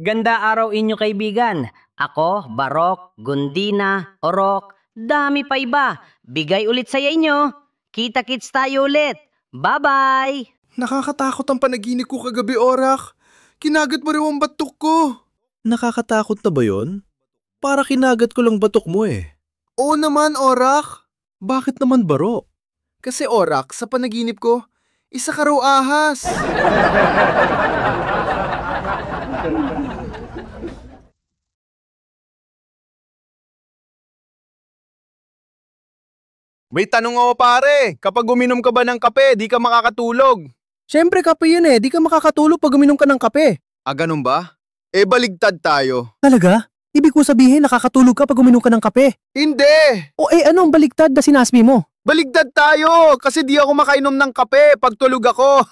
Ganda araw inyo kaibigan. Ako, Barok, Gundina, Orok, dami pa iba. Bigay ulit sa inyo. Kita-kits tayo ulit. Bye-bye! Nakakatakot ang panaginip ko kagabi, Orak. Kinagat mo rin ang batok ko. Nakakatakot na ba yon? Para kinagat ko lang batok mo eh. Oo naman, Orak. Bakit naman baro? Kasi Orak, sa panaginip ko, isa ka raw ahas. May tanong ako pare, kapag uminom ka ba ng kape, di ka makakatulog? Siyempre kape yun eh, di ka makakatulog pag uminom ka ng kape. Ah, ganun ba? Eh, baligtad tayo. Talaga? Ibig ko sabihin nakakatulog ka pag uminom ka ng kape. Hindi! O anong baligtad na sinasbi mo? Baligtad tayo! Kasi di ako makainom ng kape pag tulog ako.